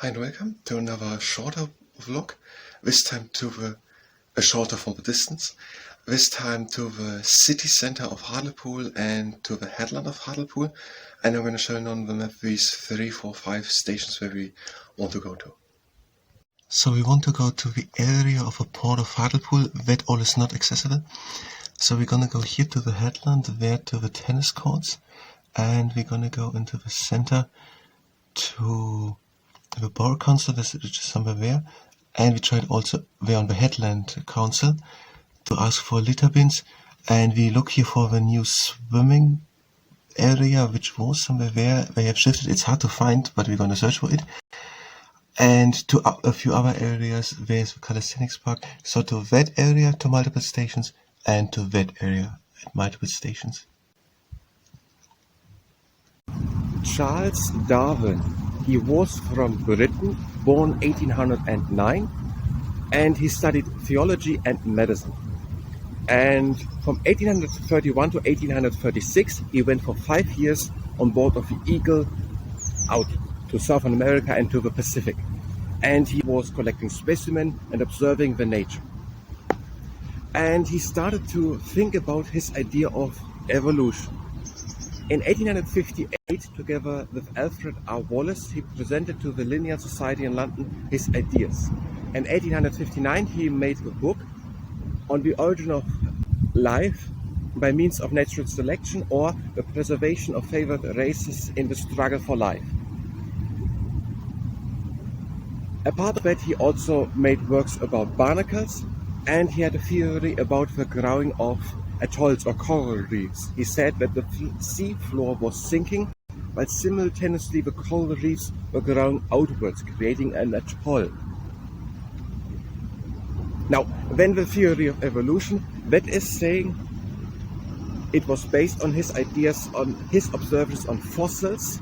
Hi and welcome to another shorter vlog, this time to a shorter from the distance, this time to the city centre of Hartlepool and to the headland of Hartlepool, and I'm going to show you on the map these 3, 4, 5 stations where we want to go to. So we want to go to the area of the port of Hartlepool that all is not accessible. So we're going to go here to the headland, there to the tennis courts, and we're going to go into the centre to the Borough Council, which is somewhere there, and we tried also there on the Headland Council to ask for litter bins, and we look here for the new swimming area, which was somewhere there. They have shifted, it's hard to find, but we're going to search for it. And to a few other areas, there's the Calisthenics Park, so to that area to multiple stations, and to that area at multiple stations. Charles Darwin. He was from Britain, born 1809, and he studied theology and medicine. And from 1831 to 1836, he went for 5 years on board of the Eagle out to South America and to the Pacific. And he was collecting specimens and observing the nature. And he started to think about his idea of evolution. In 1858, together with Alfred R. Wallace, he presented to the Linnean Society in London his ideas. In 1859, he made a book on the origin of life by means of natural selection or the preservation of favored races in the struggle for life. Apart from that, he also made works about barnacles, and he had a theory about the growing of atolls or coral reefs. He said that the sea floor was sinking, while simultaneously the coral reefs were growing outwards, creating an atoll. Now, when the theory of evolution, that is saying it was based on his ideas, on his observations on fossils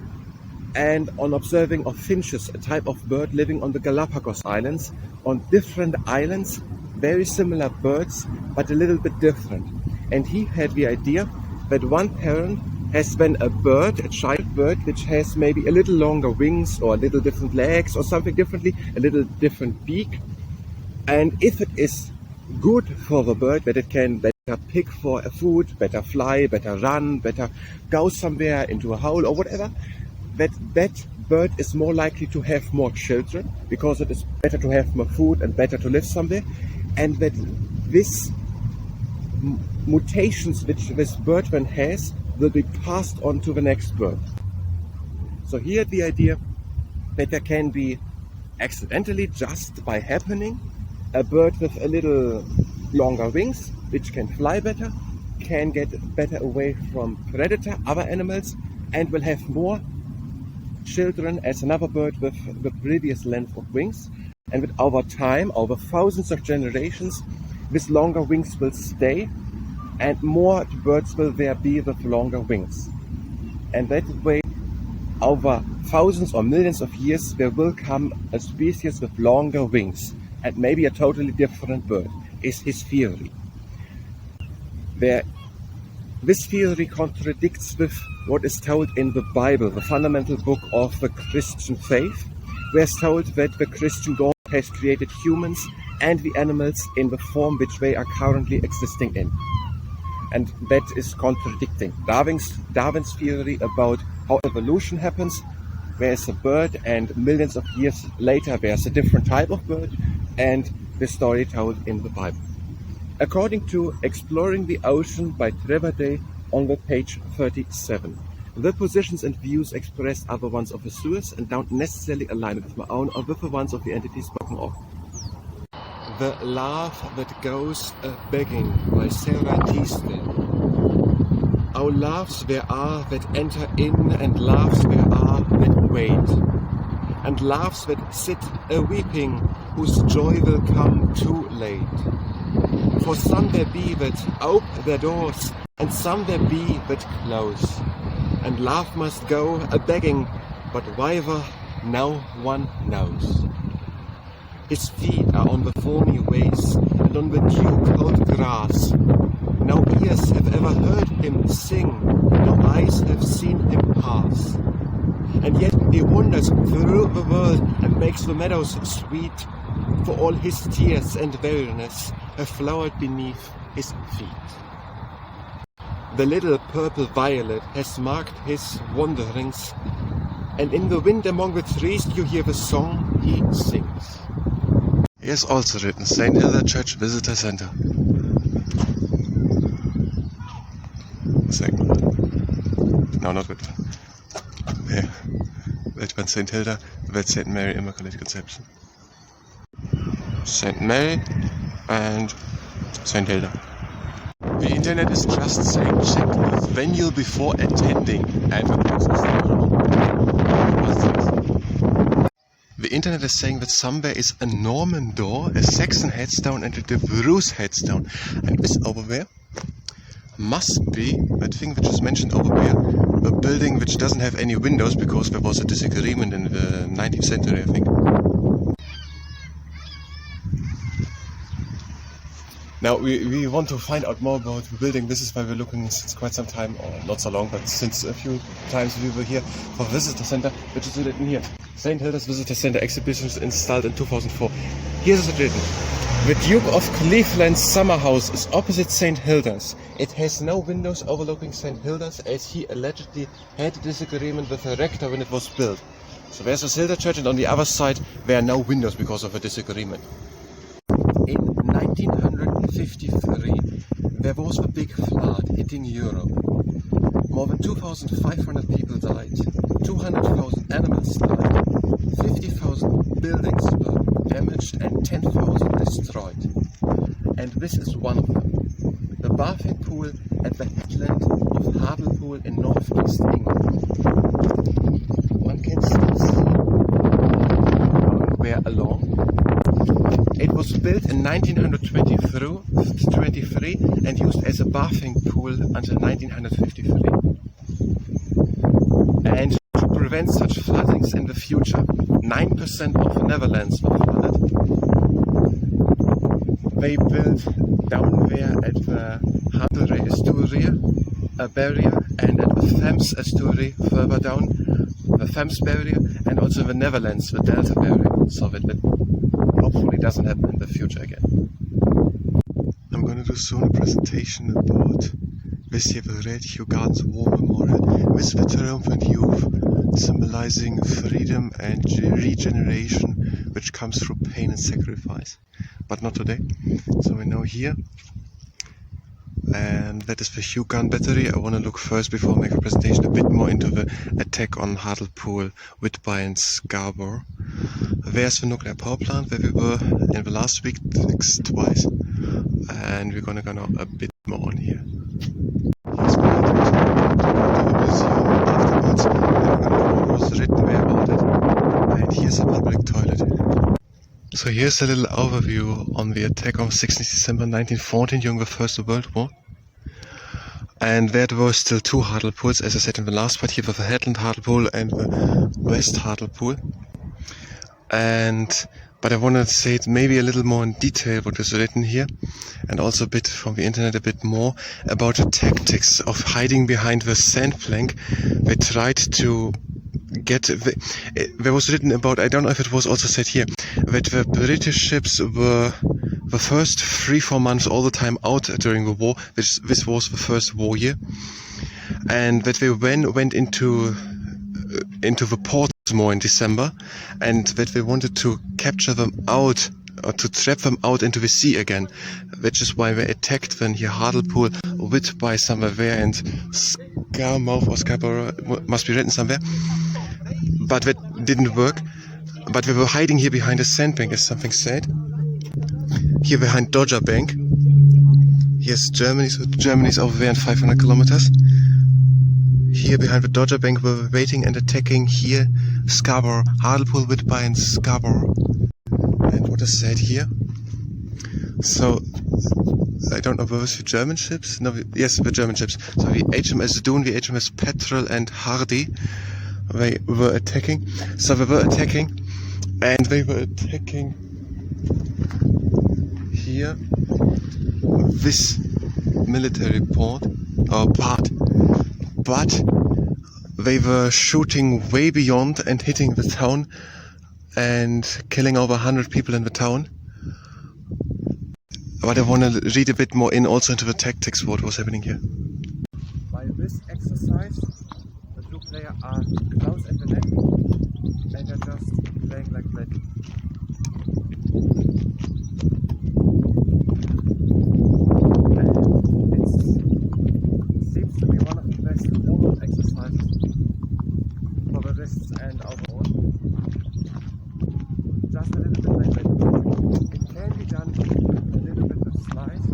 and on observing of finches, a type of bird living on the Galapagos Islands, on different islands, very similar birds, but a little bit different. And he had the idea that one parent has then a bird, a child bird, which has maybe a little longer wings or a little different legs or something differently, a little different beak. And if it is good for the bird, that it can better pick for a food, better fly, better run, better go somewhere into a hole or whatever, that bird is more likely to have more children because it is better to have more food and better to live somewhere. And that this mutations which this bird then has will be passed on to the next bird. So here the idea that there can be accidentally, just by happening, a bird with a little longer wings, which can fly better, can get better away from predator, other animals, and will have more children as another bird with the previous length of wings. And with over time, over thousands of generations, this longer wings will stay, and more birds will there be with longer wings. And that way, over thousands or millions of years, there will come a species with longer wings, and maybe a totally different bird, is his theory. This theory contradicts with what is told in the Bible, the fundamental book of the Christian faith, where it's told that the Christian God has created humans and the animals in the form which they are currently existing in. And that is contradicting Darwin's theory about how evolution happens. There's a bird, and millions of years later there's a different type of bird, and the story told in the Bible. According to Exploring the Ocean by Trevor Day on the page 37, the positions and views expressed are the ones of the source and don't necessarily align with my own or with the ones of the entities spoken of. The Laugh That Goes A-Begging by Sara Teasdale. Oh, laughs there are that enter in, and laughs there are that wait, and laughs that sit a-weeping, whose joy will come too late. For some there be that ope their doors, and some there be that close, and laugh must go a-begging, but whither no one knows. His feet are on the thorny ways, and on the dew-cold grass. No ears have ever heard him sing, no eyes have seen him pass. And yet He wanders through the world and makes the meadows sweet, for all his tears and weariness have flowered beneath his feet. The little purple violet has marked his wanderings, and in the wind among the trees you hear the song he sings. He has also written St. Hilda Church Visitor Centre. No, not good. Yeah. That one St. Hilda, that's St. Mary Immaculate Conception. St. Mary and St. Hilda. The internet is just saying check the venue before attending, and the internet is saying that somewhere is a Norman door, a Saxon headstone and a De Bruce headstone, and this over there must be that thing which is mentioned over there, a building which doesn't have any windows because there was a disagreement in the 19th century, I think. Now we want to find out more about the building. This is why we're looking since quite some time, or not so long, but since a few times we were here for Visitor Center, which is written here. St. Hilda's Visitor Center exhibitions installed in 2004. Here's it written. The Duke of Cleveland's summer house is opposite St. Hilda's. It has no windows overlooking St. Hilda's, as he allegedly had a disagreement with the rector when it was built. So there's a Hilda Church, and on the other side there are no windows because of a disagreement. In 1953, there was a big flood hitting Europe. More than 2,500 people died, 200,000 animals died, 50,000 buildings were damaged and 10,000 destroyed. And this is one of them. The bathing pool at the headland of Hartlepool in northeast England. One can still see where along. It was built in 1923 and used as a bathing pool until 1953. And to prevent such floodings in the future, 9% of the Netherlands were flooded. They built down there at the Harbour Studier a barrier, and at the Thames estuary further down, the Thames barrier, and also in the Netherlands, the Delta barrier, so that it hopefully doesn't happen in the future again. I'm going to do soon a presentation about this here, the Red Hugh Gardens War Memorial, with the triumphant youth, symbolizing freedom and regeneration, which comes through pain and sacrifice. But not today. So we're now here, and that is the Hugh Gun battery. I want to look first, before I make a presentation, a bit more into the attack on Hartlepool, Whitby and Scarborough. There's the nuclear power plant where we were in the last week twice, and we're gonna go now a bit more on here. Here's my introduction to the museum afterwards, and I'm gonna know what was written there about it. And here's a public toilet. So here's a little overview on the attack of 16th December 1914 during the First World War. And there were still two Hartlepools, as I said in the last part, here with the Headland Hartlepool and the West Hartlepool. But I want to say it maybe a little more in detail what is written here, and also a bit from the internet, a bit more about the tactics of hiding behind the sand plank. They tried to get, there was written about, I don't know if it was also said here, that the British ships were the first 3-4 months all the time out during the war, this was the first war year, and that they went into the ports more in December, and that they wanted to capture them out, or to trap them out into the sea again, which is why they attacked then here Hartlepool, Whitby somewhere there, and Scarmouth or Scarborough must be written somewhere, but that didn't work. But we were hiding here behind a sandbank, as something said. Here behind Dodger Bank. Here's Germany, so Germany's over there in 500 kilometers. Here behind the Dodger Bank we were waiting and attacking here Scarborough, Hartlepool, Whitby and Scarborough. And what is said here? So, I don't know, were those the German ships? No, yes, the German ships. So the HMS Dune, the HMS Petrel and Hardy, they were attacking. So they were attacking, and they were attacking here this military port, or part. But they were shooting way beyond and hitting the town and killing over 100 people in the town. But I want to read a bit more in also into the tactics, what was happening here. By this exercise, the two players are close at the net and they're just playing like that. And it seems to be one of the best warm-up exercises for the wrists and overall. Just a little bit like that. It can be done a little bit with slides.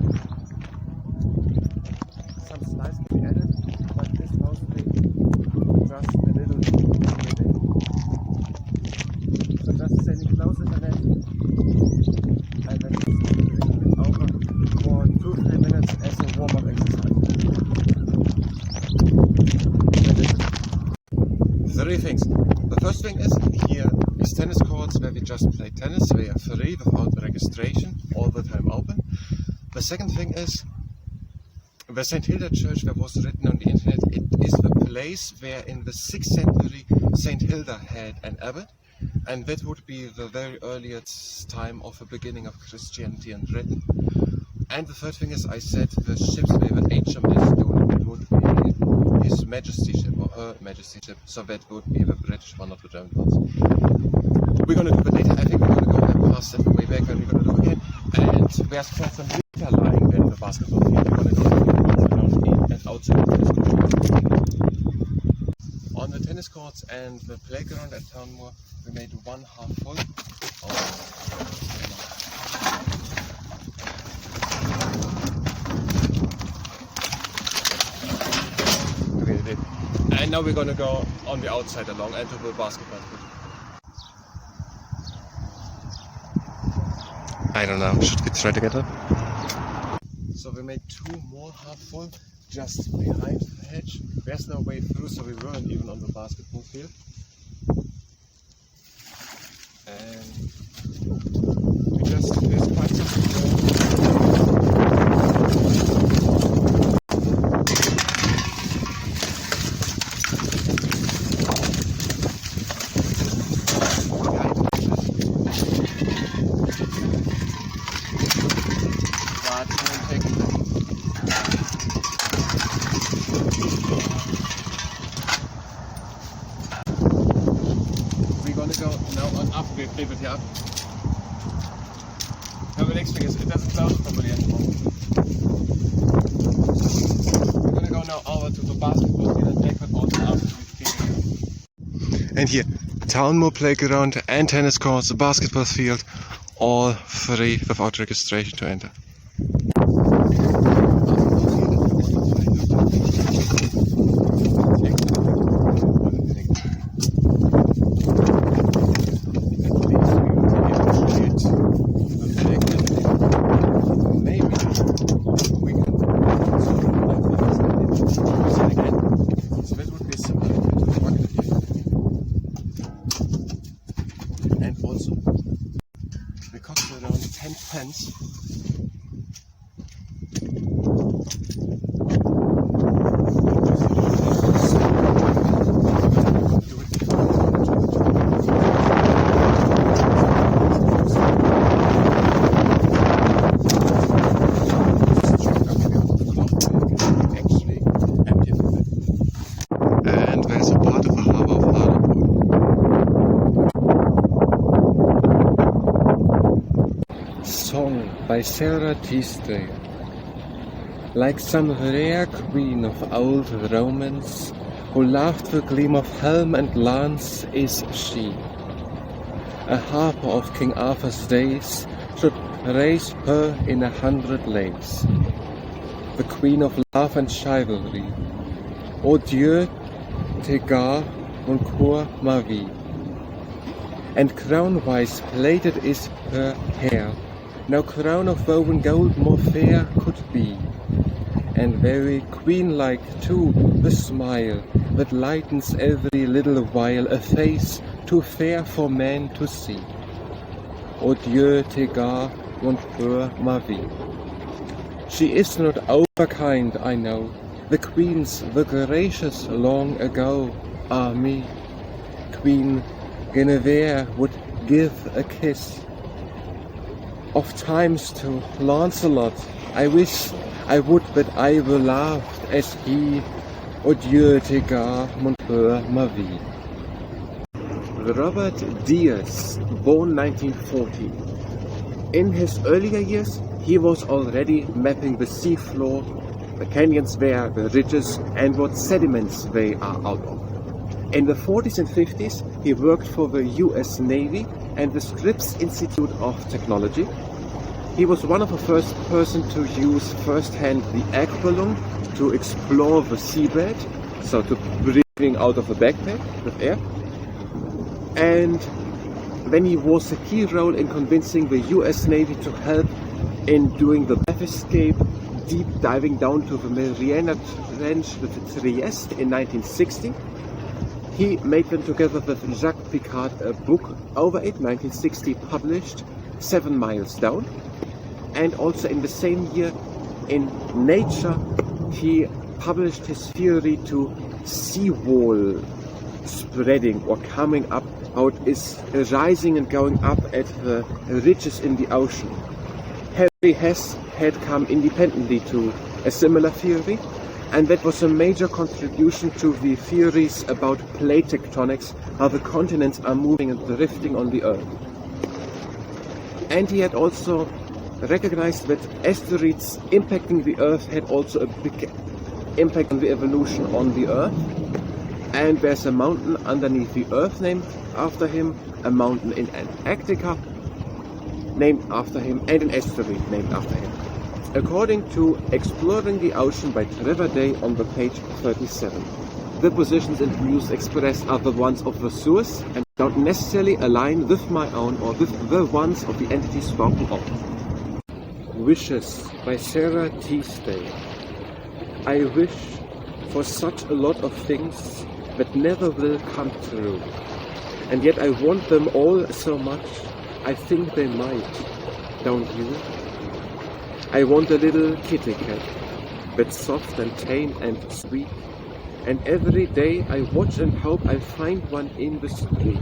Some slides can be added, but this mostly just a little bit. So just standing close at the net and then just bring it over for 2-3 minutes as a warm-up exercise. Three things. The first thing is, here is tennis courts where we just play tennis. They are free without registration, all the time open. The second thing is, the St. Hilda Church that was written on the internet, it is the place where in the 6th century St. Hilda had an abbot, and that would be the very earliest time of the beginning of Christianity in Britain. And the third thing is, I said the ships where the HMS Doon, it would be His Majesty ship or Her Majesty ship, so that would be the British one of the German ones. We're going to do that later. I think we're going to go there past that way back and we're going to do again. And there's quite some litter lying there in the basketball field. We're going to go around in and outside the tennis court. On the tennis courts and the playground at Townmoor, we made one half full. And now we're going to go on the outside along and to the basketball court. I don't know, should we try together? So we made 2 more half full just behind the hedge. There's no way through, so we weren't even on the basketball field. And we just, there's quite something there. Leave it here up. Now the next thing is, it doesn't close properly anymore. We're going to go now over to the basketball field and take that also after we've cleaned. And here, Townmoor playground and tennis courts, the basketball field, all free without registration to enter. By Sara Teasdale. Like some rare queen of old romance, who loved the gleam of helm and lance, is she. A harper of King Arthur's days should praise her in 100 lays. The queen of love and chivalry. O Dieu, te gare, mon coeur, ma vie. And crown-wise plated is her hair. No crown of woven gold more fair could be, and very queen-like too the smile that lightens every little while a face too fair for man to see. O Dieu te gare, mon coeur, ma vie. She is not overkind, I know, the queens were gracious long ago, me, Queen Guinevere would give a kiss of times to Lancelot. I wish I would that I were loved as he. Adieu, Tegar, mon peur, ma vie. Robert Dietz, born 1940. In his earlier years, he was already mapping the seafloor, the canyons where the ridges, and what sediments they are out of. In the 40s and 50s, he worked for the US Navy and the Scripps Institute of Technology. He was one of the first person to use firsthand the egg balloon to explore the seabed, so to breathing out of a backpack with air. And then he was a key role in convincing the US Navy to help in doing the Bath escape, deep diving down to the Mariana Trench with Trieste in 1960. He made them together with Jacques Picard a book over it, 1960, published 7 Miles Down. And also in the same year in Nature, he published his theory to seawall spreading or coming up, how it is rising and going up at the ridges in the ocean. Harry Hess had come independently to a similar theory, and that was a major contribution to the theories about plate tectonics, how the continents are moving and drifting on the Earth. And he had also recognized that asteroids impacting the Earth had also a big impact on the evolution on the Earth. And there's a mountain underneath the Earth named after him, a mountain in Antarctica named after him, and an asteroid named after him. According to Exploring the Ocean by Trevor Day on the page 37. The positions and views expressed are the ones of the source and don't necessarily align with my own or with the ones of the entity spoken of. Wishes by Sara Teasdale. I wish for such a lot of things that never will come true, and yet I want them all so much, I think they might, don't you? I want a little kitty cat, that's soft and tame and sweet, and every day I watch and hope I find one in the street.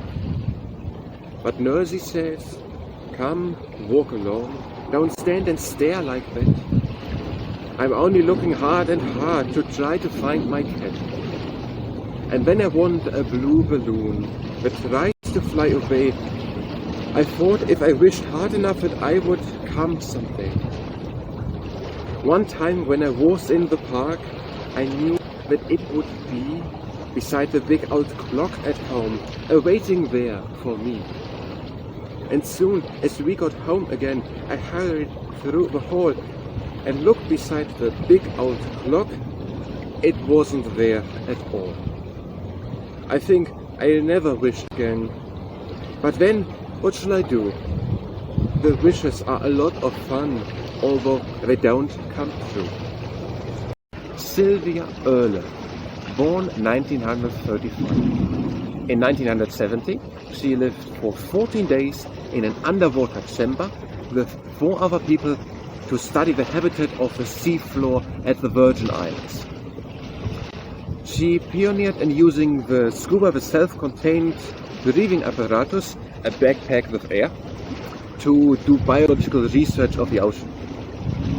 But Nursey says, come, walk along, don't stand and stare like that. I'm only looking hard and hard to try to find my cat. And then I want a blue balloon that tries to fly away. I thought if I wished hard enough that I would come someday. One time when I was in the park, I knew that it would be beside the big old clock at home, awaiting there for me. And soon as we got home again, I hurried through the hall and looked beside the big old clock. It wasn't there at all. I think I'll never wish again. But then, what shall I do? The wishes are a lot of fun, although they don't come true. Sylvia Earle, born 1935. In 1970, she lived for 14 days in an underwater chamber with 4 other people to study the habitat of the seafloor at the Virgin Islands. She pioneered in using the scuba, the self-contained breathing apparatus, a backpack with air, to do biological research of the ocean.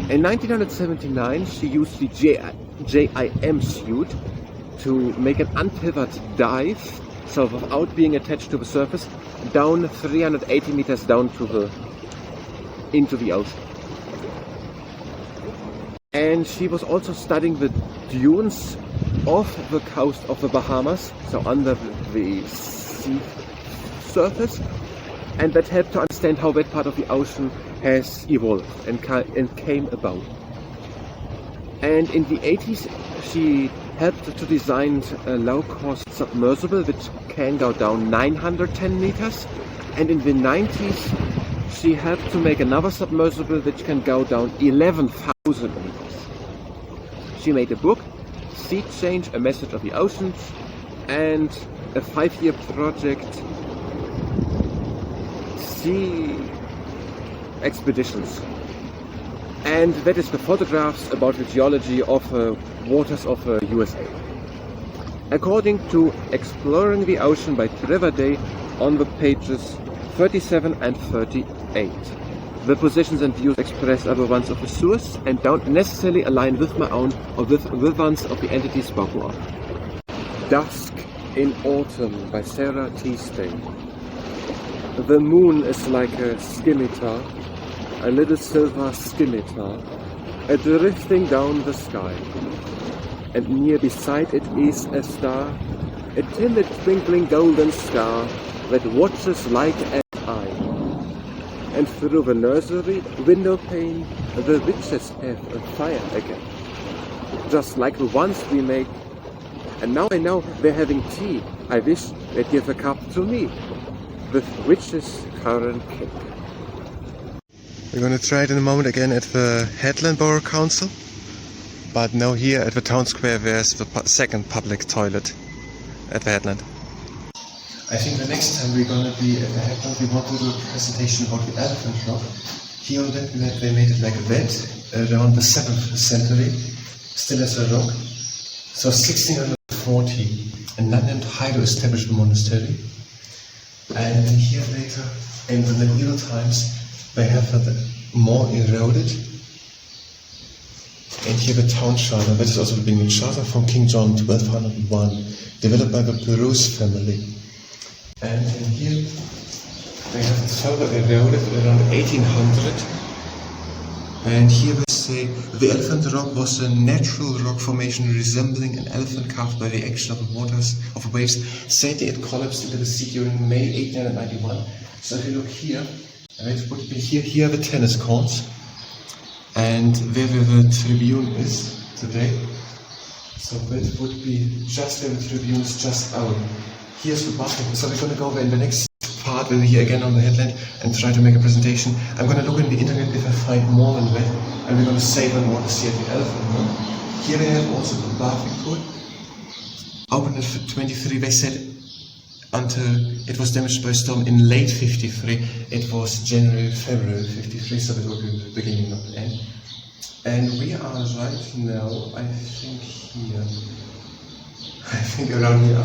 In 1979, she used the JIM suit to make an untethered dive, so without being attached to the surface, down 380 meters down to into the ocean. And she was also studying the dunes off the coast of the Bahamas, so under the sea surface, and that helped to understand how that part of the ocean has evolved and came about. And in the 80s, she helped to design a low-cost submersible which can go down 910 meters, and in the 90s, she helped to make another submersible which can go down 11,000 meters. She made a book, Sea Change, A Message of the Oceans, and a 5-year project, Sea Expeditions. And that is the photographs about the geology of waters of USA. according to Exploring the Ocean by Trevor Day on the pages 37 and 38. The positions and views expressed are the ones of the source and don't necessarily align with my own or with the ones of the entity spoken of. Dusk in Autumn by Sara Teasdale. The moon is like a scimitar, a little silver scimitar, drifting down the sky. And near beside it is a star, a timid twinkling golden star that watches like an eye. And through the nursery window pane, the witches have a fire again, just like the ones we make. And now I know they're having tea. I wish they'd give a cup to me, with witches' currant cake. We're going to try it in a moment again at the Headland Borough Council, but now here at the town square there's the second public toilet at the Headland. I think the next time we're going to be at the Headland, we want to do a presentation about the Elephant Rock. Here on that they made it like a bed around the 7th century, still as a rock. So 1640, a nun named Hydo established the monastery. And here later, in the medieval times, they have more eroded. And here the town charter, that is also the beginning charter from King John 1201, developed by the Bruce family. And in here they have it further eroded around 1800. And here we say the Elephant Rock was a natural rock formation resembling an elephant carved by the action of the waters of the waves. Sadly, it collapsed into the sea during May 1891. So if you look here, it would be here are the tennis courts, and where the Tribune is today. So that would be just where the Tribune is just out. Here's the bathroom. So we're going to go over in the next part when we're here again on the Headland and try to make a presentation. I'm going to look in the internet if I find more than that, and we're going to save on what is here at the Elephant Room. Here they have also the bathing pool. Opened at 23, they said, until it was damaged by a storm in late 53. It was January, February 53, so that would be the beginning of the end. And we are right now, I think here. I think around here.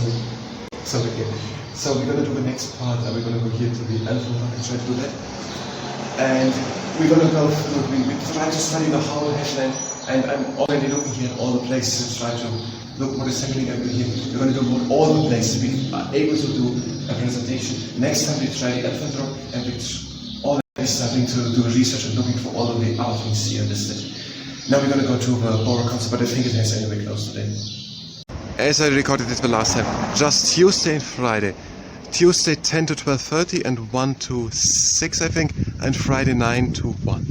So we're going to do the next part, and we're going to go here to the Elephant Rock and try to do that. And we're going to go through, we try to study the whole Headland, and I'm already looking here at all the places to try to look what is happening over here. We're going to do all the places. We are able to do a presentation. Next time we try the Elephant Rock, and we're already starting to do research and looking for all of the other things here listed. Now we're going to go to the Borough Council, but I think it has anyway closed today. As I recorded it the last time, just Tuesday and Friday. Tuesday 10 to 12:30 and 1 to 6 I think, and Friday 9 to 1.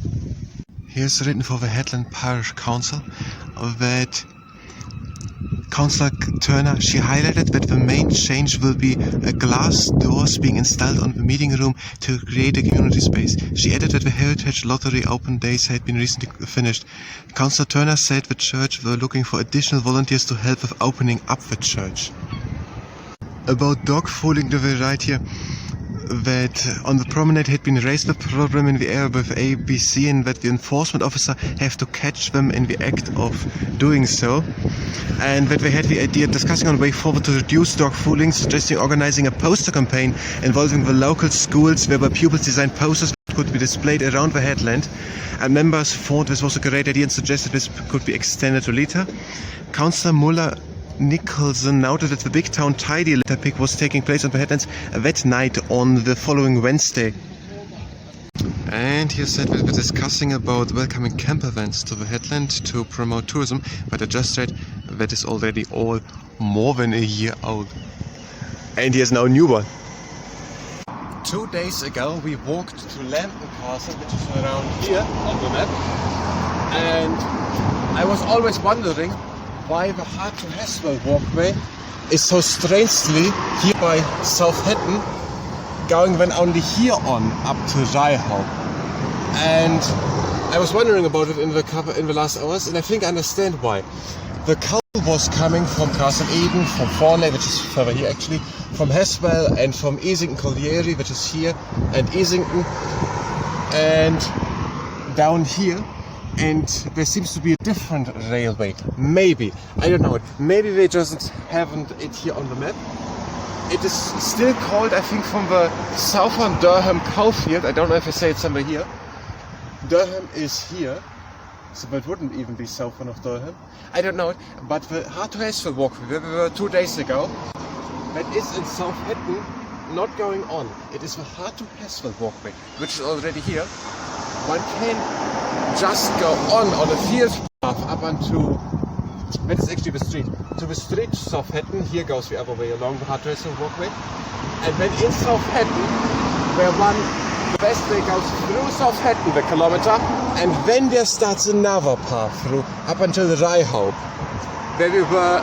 Here's written for the Headland Parish Council that Councillor Turner, she highlighted that the main change will be glass doors being installed on the meeting room to create a community space. She added that the Heritage Lottery open days had been recently finished. Councillor Turner said the church were looking for additional volunteers to help with opening up the church. About dog fooling, do we write here that on the promenade had been raised the problem in the area with ABC, and that the enforcement officer have to catch them in the act of doing so, and that they had the idea discussing on the way forward to reduce dog fooling, suggesting organizing a poster campaign involving the local schools whereby pupils designed posters could be displayed around the Headland, and members thought this was a great idea and suggested this could be extended to later. Councillor Muller Nicholson noted that the Big Town Tidy litter pick was taking place on the Headlands that night on the following Wednesday. And he said that we're discussing about welcoming camper vans to the Headland to promote tourism, but I just read that is already all more than a year old. And he has now a new one. 2 days ago we walked to Lambton Castle, which is around here on the map, and I was always wondering why the Hart to Haswell walkway is so strangely here by Southampton, going then only here on up to Ryhope. And I was wondering about it in the last hours, and I think I understand why. The cow was coming from Castle Eden, from Thornley, which is further here actually, from Haswell, and from Easington Colliery, which is here, and Easington, and down here and there seems to be a different railway. Maybe, I don't know it. Maybe they just haven't it here on the map. It is still called, I think, from the southern Durham Cowfield. I don't know if I say it somewhere here. Durham is here, so that wouldn't even be southern of Durham. I don't know it, but the Hartlepool walkway, where we were 2 days ago, that is in Southampton, not going on. It is the Hartlepool walkway, which is already here. One can just go on a field path up onto, that is actually the street, to the street Southampton. Here goes the other way along the Hartlepool walkway. And then in Southampton, where the best way goes through Southampton, the kilometer, and then there starts another path through up until the Ryhope, where we were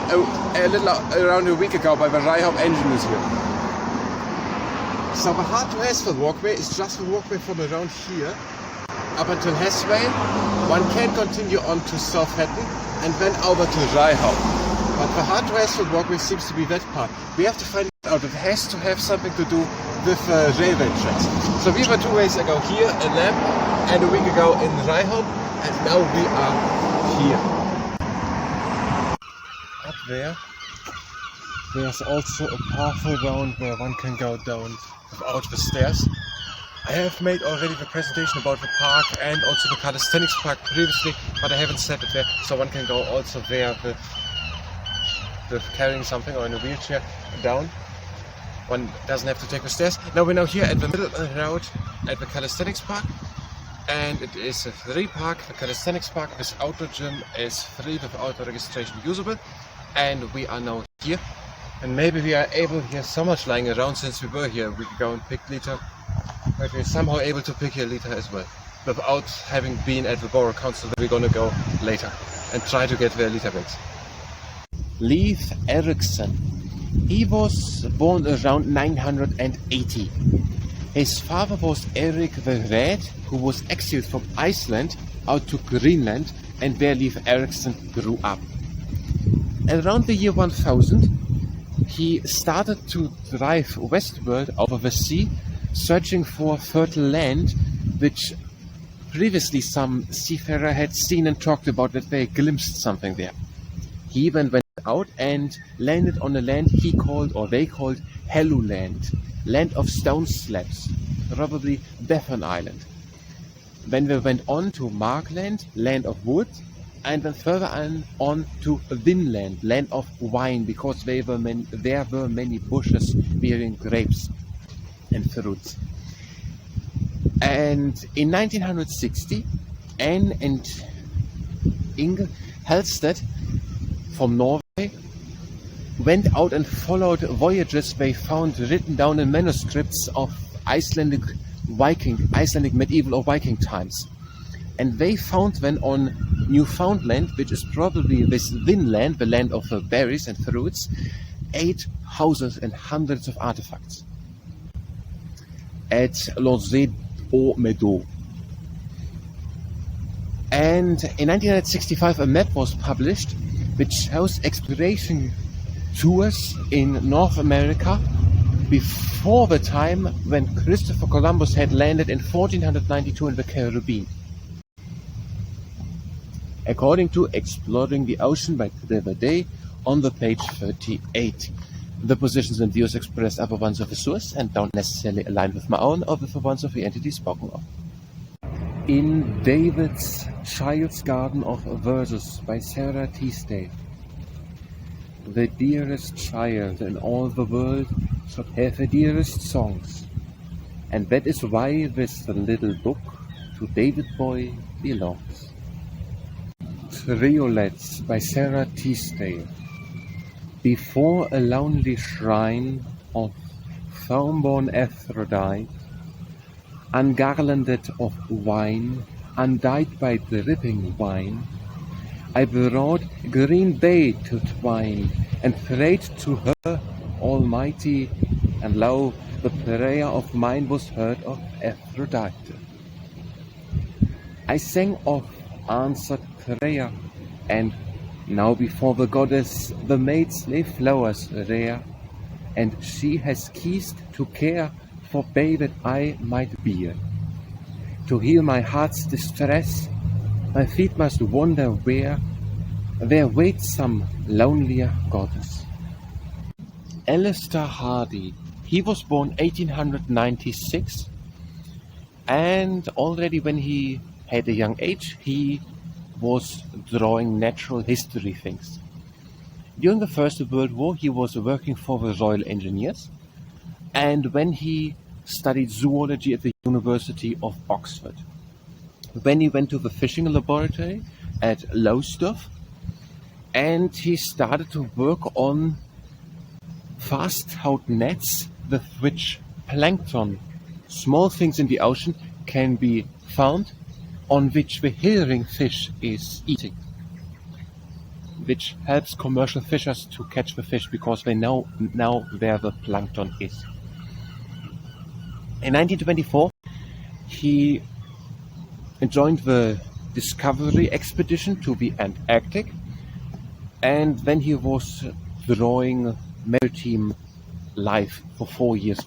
a little around a week ago by the Ryhope Engine Museum. So the Hartlepool walkway is just the walkway from around here up until Hesway. One can continue on to Southampton and then over to Ryhope. But the Hartlepool walkway seems to be that part. We have to find out. It has to have something to do with railway tracks. So we were 2 days ago here in Lamb and a week ago in Ryhope, and now we are here. Up there's also a path around where one can go down without the stairs. I have made already the presentation about the park and also the calisthenics park previously, but I haven't set it there, so one can go also there with carrying something or in a wheelchair down. One doesn't have to take the stairs. Now we're here at the middle of the road at the calisthenics park, and it is a free park. The calisthenics park, this outdoor gym is free without the registration usable, and we are now here. And maybe we are able here, so much lying around since we were here, we could go and pick litter. But we're somehow able to pick here litter as well, without having been at the Borough Council. We're gonna go later and try to get their litter bags. Leif Erikson. He was born around 980. His father was Erik the Red, who was exiled from Iceland out to Greenland, and where Leif Erikson grew up. Around the year 1000, he started to drive westward over the sea, searching for fertile land, which previously some seafarer had seen and talked about, that they glimpsed something there. He even went out and landed on a land they called Helluland, land of stone slabs, probably Devon Island. Then we went on to Markland, land of wood, and then further on to Vinland, land of wine, because there were many bushes bearing grapes and fruits. And in 1960, Anne and Inge Halstead from Norway went out and followed voyages they found written down in manuscripts of Icelandic medieval or Viking times. And they found then on Newfoundland, which is probably this Vinland, the land of berries and fruits, 8 houses and hundreds of artifacts at Lozé au Meadow. And in 1965 a map was published which shows exploration tours in North America before the time when Christopher Columbus had landed in 1492 in the Caribbean. According to Exploring the Ocean by Trevor Day on the page 38. The positions and views expressed are the ones of the source and don't necessarily align with my own or with the ones of the entity spoken of. In David's Child's Garden of Verses by Sara Teasdale. The dearest child in all the world should have the dearest songs, and that is why this little book to David Boy belongs. Triolets by Sara Teasdale. Before a lonely shrine of foam-born Aphrodite, ungarlanded of wine, undyed by dripping wine, I brought green bay to twine, and prayed to her Almighty, and lo, the prayer of mine was heard of Aphrodite. I sang of answered prayer, and now before the goddess the maids lay flowers rare, and she has ceased to care for babe that I might bear. To heal my heart's distress, my feet must wander where there waits some lonelier goddess. Alister Hardy, he was born 1896, and already when he had a young age, he was drawing natural history things. During the First World War, he was working for the Royal Engineers, and when he studied zoology at the University of Oxford. When he went to the fishing laboratory at Lowestoft, and he started to work on fast-hout nets with which plankton, small things in the ocean, can be found, on which the herring fish is eating, which helps commercial fishers to catch the fish because they know now where the plankton is. In 1924, he joined the Discovery expedition to the Antarctic, and then he was drawing maritime life for 4 years.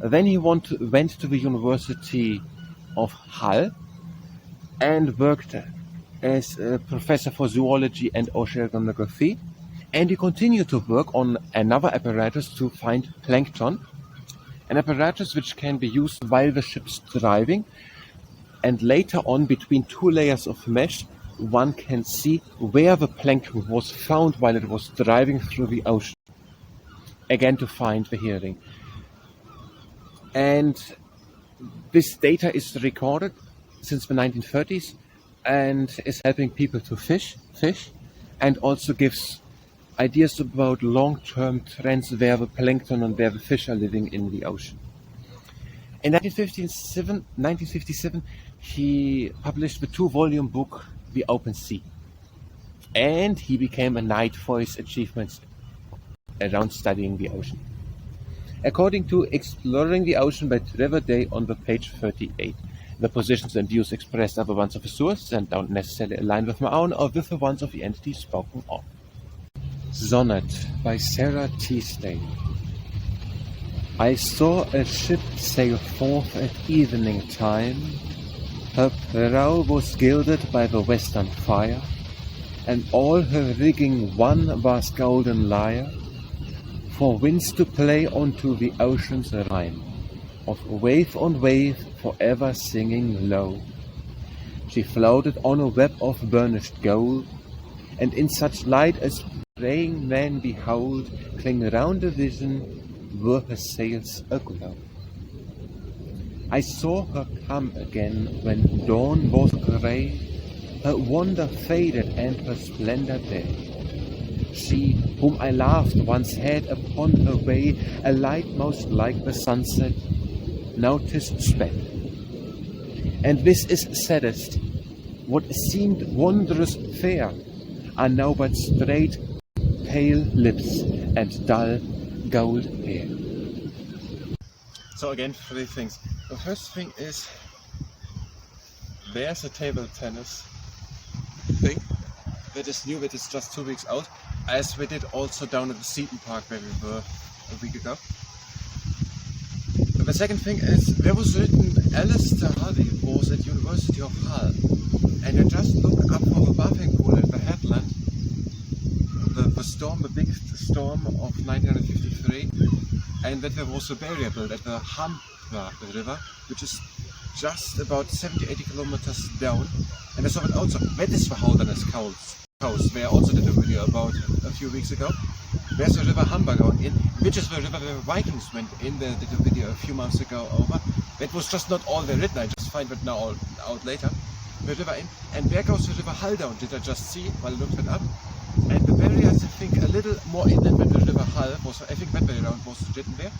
Then he went to the University of Hull and worked as a professor for zoology and oceanography, and he continued to work on another apparatus to find plankton, an apparatus which can be used while the ship's driving, and later on, between two layers of mesh, one can see where the plankton was found while it was driving through the ocean, again to find the herring. And this data is recorded since the 1930s and is helping people to fish, and also gives ideas about long-term trends where the plankton and where the fish are living in the ocean. In 1957, he published the 2-volume book, The Open Sea, and he became a knight for his achievements around studying the ocean. According to Exploring the Ocean by Trevor Day on the page 38, the positions and views expressed are the ones of the source and don't necessarily align with my own or with the ones of the entity spoken of. Sonnet by Sara Teasdale. I saw a ship sail forth at evening time. Her prow was gilded by the western fire, and all her rigging one vast golden lyre, for winds to play unto the ocean's rhyme, of wave on wave forever singing low. She floated on a web of burnished gold, and in such light as praying men behold, cling round a vision, were her sails aglow. I saw her come again when dawn was grey, her wonder faded and her splendor dead. She, whom I laughed once had upon her way a light most like the sunset, now 'tis sped. And this is saddest, what seemed wondrous fair are now but straight pale lips and dull gold hair. So again, 3 things. The first thing is, there's a table tennis thing that is new, that is just 2 weeks out, as we did also down at the Seaton Park where we were a week ago. The second thing is, there was written Alister Hardy was at University of Hull, and I just looked up for the bathing pool at the Headland, the storm, the big storm of 1953, and that there was a barrier built at the Harbour river, which is just about 70-80 kilometers down, and I saw it also. That is the Headlands coast, where I also did a video about a few weeks ago. There's the river Humber going in, which is the river where the Vikings went in. They did a video a few months ago over. That was just not all there written, I just find it now out later. The river in, and there goes the river Hull down, did I just see while I looked it up. And the barrier is, I think, a little more inland than the river Hull was. I think that way around was written there.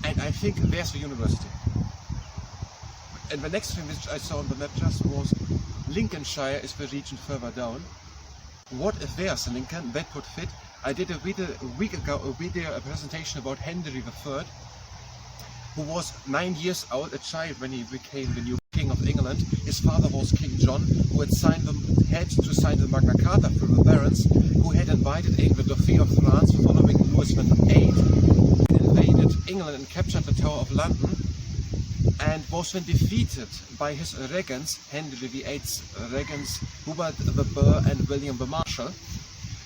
And I think there's the university. And the next thing which I saw on the map just was Lincolnshire is the region further down. What if there's a Lincoln? That would fit. I did a week ago a presentation about Henry III, who was 9 years old, a child, when he became the new King of England. His father was King John, who had to sign the Magna Carta for the barons, who had invited England the Dauphin of France following Louis VIII, invaded England and captured the Tower of London. and was then defeated by his regents, Henry VIII's regents, Hubert the Burr and William the Marshal.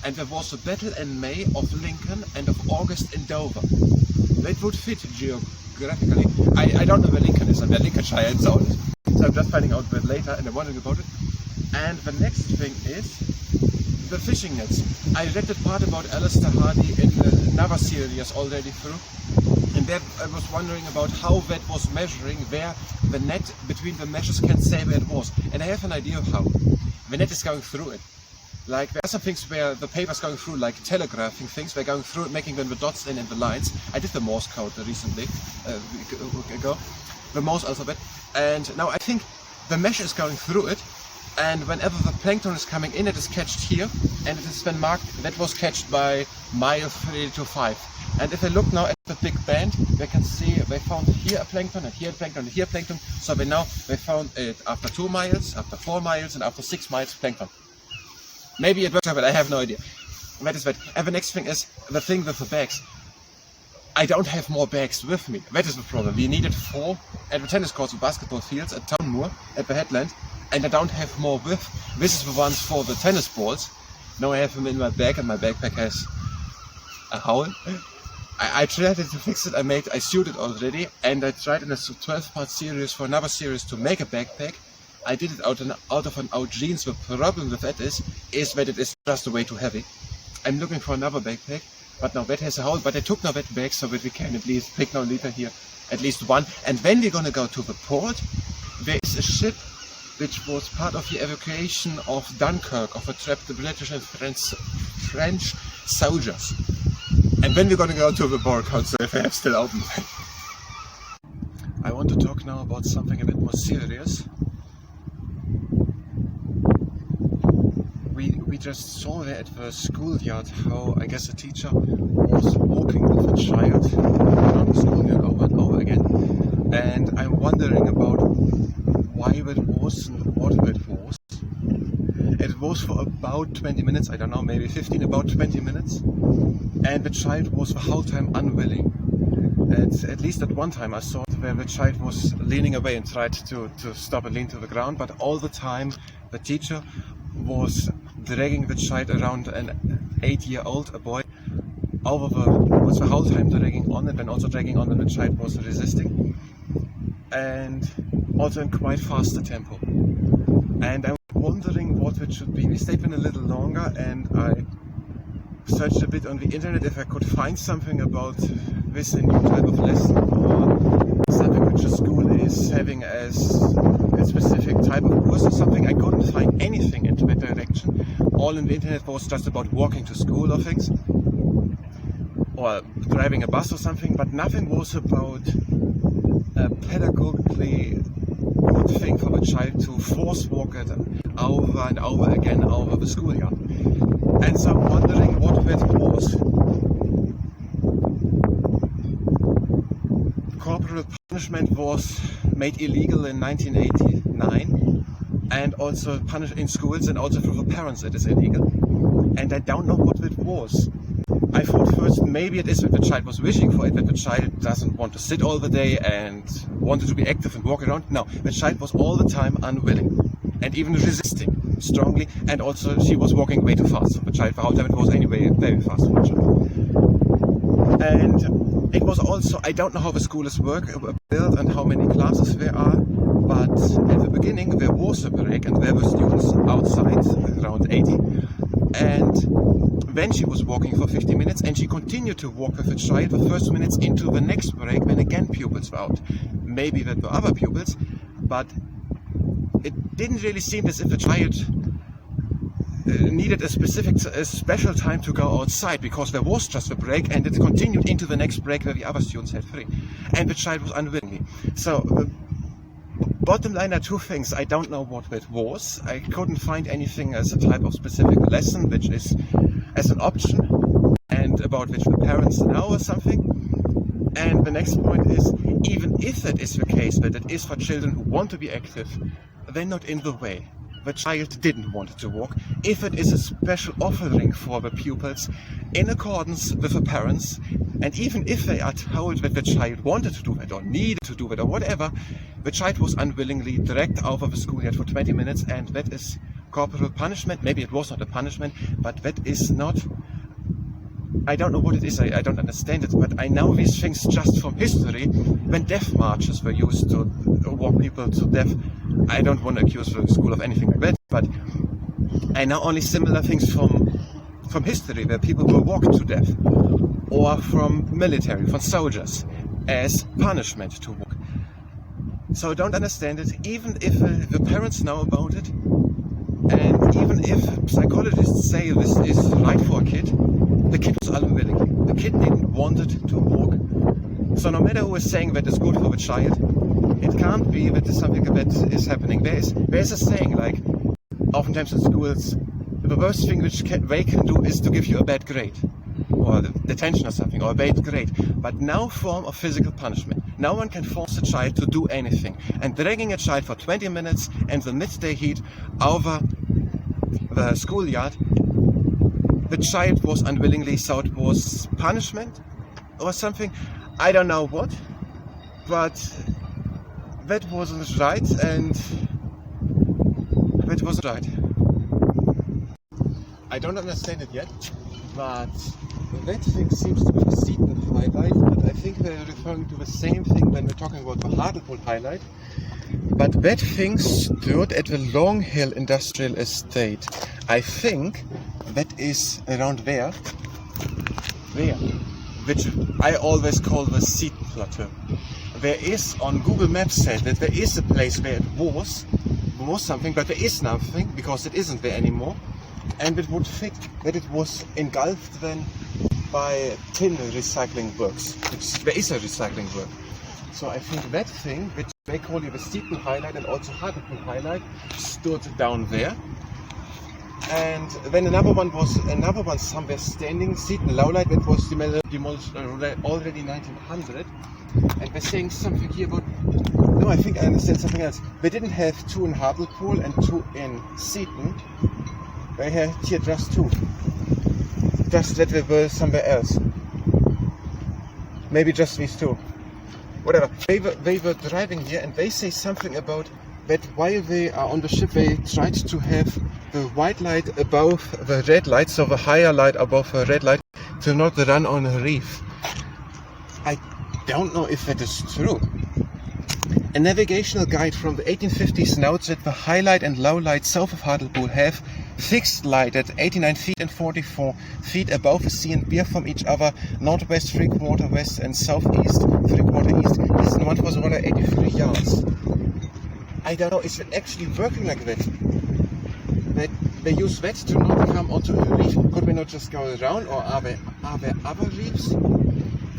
And there was a battle in May of Lincoln and of August in Dover. That would fit geographically. I don't know where Lincoln is, I'm where Lincolnshire and so on. So I'm just finding out a bit later and I'm wondering about it. And the next thing is the fishing nets. I read that part about Alister Hardy in another series already through. And there I was wondering about how that was measuring where the net between the measures can say where it was. And I have an idea of how. The net is going through it. Like there are some things where the paper's going through, like telegraphing things, they're going through it, making them the dots in and the lines. I did the Morse code recently, a week ago, the Morse alphabet. And now I think the mesh is going through it, and whenever the plankton is coming in, it is catched here, and it is then marked, that was catched by mile 3 to 5. And if I look now at the big band, they can see they found here a plankton, and here a plankton, and here a plankton. So they found it after 2 miles, after 4 miles, and after 6 miles plankton. Maybe it works out, but I have no idea. That is that. And the next thing is the thing with the bags. I don't have more bags with me. That is the problem. We needed 4 at the tennis courts and basketball fields at Townmoor, at the Headland, and I don't have more with. This is the ones for the tennis balls. Now I have them in my bag, and my backpack has a hole. I tried to fix it. I sewed it already, and I tried in a 12-part series for another series to make a backpack. I did it out of an old jeans. The problem with that is that it is just way too heavy. I'm looking for another backpack, but now that has a hole. But I took now that bag so that we can at least pick now later here at least one. And when we're gonna go to the port, there is a ship which was part of the evacuation of Dunkirk, of a trapped British and French soldiers. And when we're gonna go to the Borough Council, if they have still open. I want to talk now about something a bit more serious. We just saw there at the schoolyard how I guess a teacher was walking with a child around the schoolyard over and over again, and I'm wondering about why that was and what it was. It was for about 20 minutes, I don't know, maybe 15, about 20 minutes, and the child was the whole time unwilling. And at least at one time I saw where the child was leaning away and tried to stop and lean to the ground, but all the time the teacher was dragging the child around, an 8-year-old, a boy, was the whole time dragging on it, and also dragging on when the child was resisting, and also in quite faster tempo. And I'm wondering what it should be. We stayed in a little longer, and I searched a bit on the internet if I could find something about this new type of lesson, or something which a school is having as a specific type of course or something. I couldn't find anything into that direction. All in the internet was just about walking to school or things, or driving a bus or something, but nothing was about a pedagogically good thing for the child to force walk it over and over again over the schoolyard. And so I'm wondering what that was. Corporal punishment was made illegal in 1989, and also punished in schools, and also for the parents it is illegal. And I don't know what it was. I thought first maybe it is that the child was wishing for it, that the child doesn't want to sit all the day and wanted to be active and walk around. No, the child was all the time unwilling and even resisting strongly, and also she was walking way too fast. The child, for how time it was anyway very fast for the child. And it was also, I don't know how the schools work, built and how many classes there are, but at the beginning there was a break and there were students outside, around 80, and then she was walking for 50 minutes, and she continued to walk with the child the first minutes into the next break when again pupils were out. Maybe there were other pupils, but it didn't really seem as if the child needed a special time to go outside, because there was just a break and it continued into the next break where the other students had free, and the child was unwilling. So bottom line are two things. I don't know what that was. I couldn't find anything as a type of specific lesson which is as an option and about which the parents know or something. And the next point is, even if that is the case, that it is for children who want to be active, they're not in the way. the child didn't want to walk, if it is a special offering for the pupils in accordance with the parents, and even if they are told that the child wanted to do it or needed to do it or whatever, the child was unwillingly dragged out of the schoolyard for 20 minutes, and that is corporal punishment. Maybe it was not a punishment, but that is not... I don't know what it is, I don't understand it, but I know these things just from history, when death marches were used to walk people to death. I don't want to accuse the school of anything like that, but I know only similar things from history, where people were walked to death, or from military, from soldiers, as punishment to walk. So I don't understand it, even if the parents know about it, and even if psychologists say this is right for a kid, the kid was unwilling. The kid didn't want it to walk. So no matter who is saying that it's good for the child, it can't be that there's something that is happening. There's a saying, like, oftentimes in schools, the worst thing which they can do is to give you a bad grade, or detention or something, or a bad grade. But no form of physical punishment. No one can force a child to do anything. And dragging a child for 20 minutes in the midday heat over the schoolyard, the child was unwillingly, so it was punishment or something. I don't know what, but that wasn't right, and that was right. I don't understand it yet, but that thing seems to be the Seaton highlight, but I think they're referring to the same thing when we're talking about the Hartlepool highlight. But that thing stood at the Long Hill Industrial Estate. I think that is around there, which I always call the Seaton Plateau. There is, on Google Maps said that there is a place where it was something, but there is nothing, because it isn't there anymore. And it would fit that it was engulfed then by tin recycling works. There is a recycling work. So I think that thing, which they call it the Seaton highlight and also Hartlepool highlight, stood down there. And then another one somewhere standing, Seaton lowlight, that was demolished already in 1900. And they're saying something here about... No, I think I understand something else. They didn't have two in Hartlepool and two in Seaton. They had here just two. Just that they were somewhere else. Maybe just these two. Whatever. They were driving here, and they say something about that while they are on the ship, they tried to have the white light above the red light, so the higher light above the red light, to not run on a reef. I don't know if that is true. A navigational guide from the 1850s notes that the high light and low light south of Hartlepool have fixed light at 89 feet and 44 feet above the sea and bear from each other northwest 3/4 west and southeast 3/4 east. This one was 183 yards. I don't know, is it actually working like that? That they use that to not come onto a reef? Could we not just go around, or are there other reefs?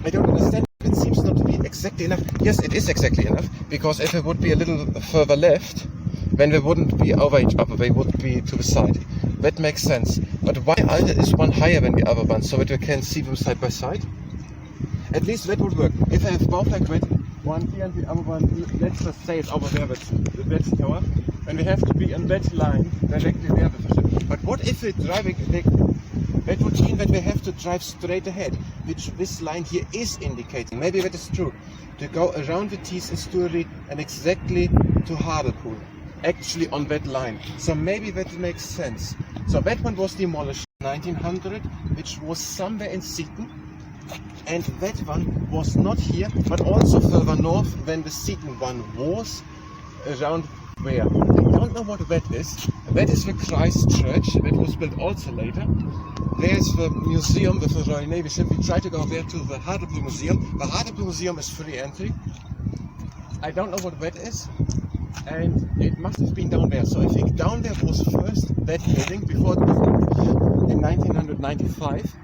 I don't understand. It seems not to be exactly enough. Yes, it is exactly enough, because if it would be a little further left, then they wouldn't be over each other, they would be to the side. That makes sense. But why is one higher than the other one, so that we can see them side by side? At least that would work. If I have both like that, one here and the other one, let's just say it's over there with that tower, and we have to be in that line directly there with the ship. But what if we're driving, that would mean that we have to drive straight ahead, which this line here is indicating. Maybe that is true. To go around the Dietz and Studier and exactly to Hartlepool. Actually on that line. So maybe that makes sense. So that one was demolished in 1900, which was somewhere in Seaton. And that one was not here, but also further north than the Seaton one was, around where? I don't know what that is. That is the Christ Church, that was built also later. There's the museum with the Royal Navy ship. We try to go there to the Hartlepool Museum. The Hartlepool Museum is free entry. I don't know what that is. And it must have been down there. So I think down there was first that building before it was in 1995.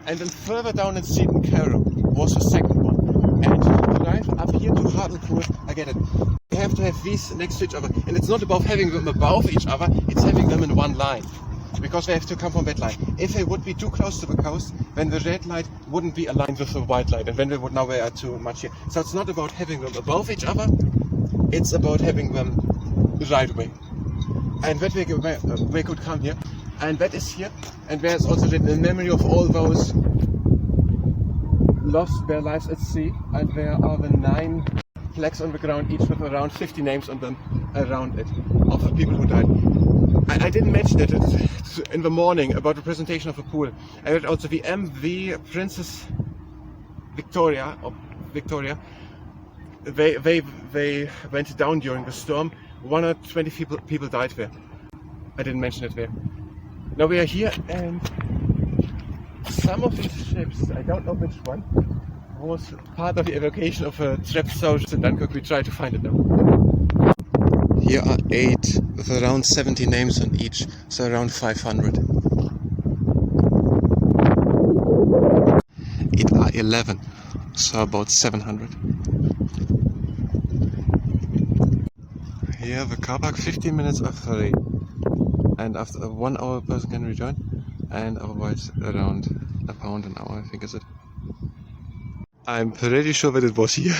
And then further down in Seaton Carrow was the second one. And to drive up here to Hartlepool, I get it. You have to have these next to each other. And it's not about having them above each other, it's having them in one line. Because they have to come from that line. If they would be too close to the coast, then the red light wouldn't be aligned with the white light, and then they would know they are too much here. So it's not about having them above each other, it's about having them right away. and that we could come here, and that is here, and there's also written in memory of all those lost their lives at sea, and there are the 9 flags on the ground, each with around 50 names on them around it, of the people who died. I didn't mention it in the morning about the presentation of the pool. I read also the MV Princess Victoria, they went down during the storm. 120 people died there. I didn't mention it there. Now we are here, and some of these ships, I don't know which one, was part of the evacuation of trapped soldiers in Dunkirk. We try to find it now. Here are 8 with around 70 names on each, so around 500. It are 11, so about 700. Here the car park 15 minutes after 3, and after 1 hour a person can rejoin, and otherwise around £1 an hour, I think is it. I'm pretty sure that it was here.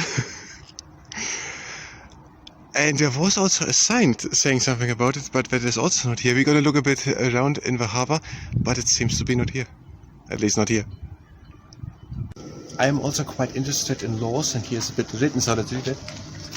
And there was also a sign saying something about it, but that is also not here. We're gonna look a bit around in the harbour, but it seems to be not here. At least not here. I am also quite interested in laws, and here's a bit written, so let's read it.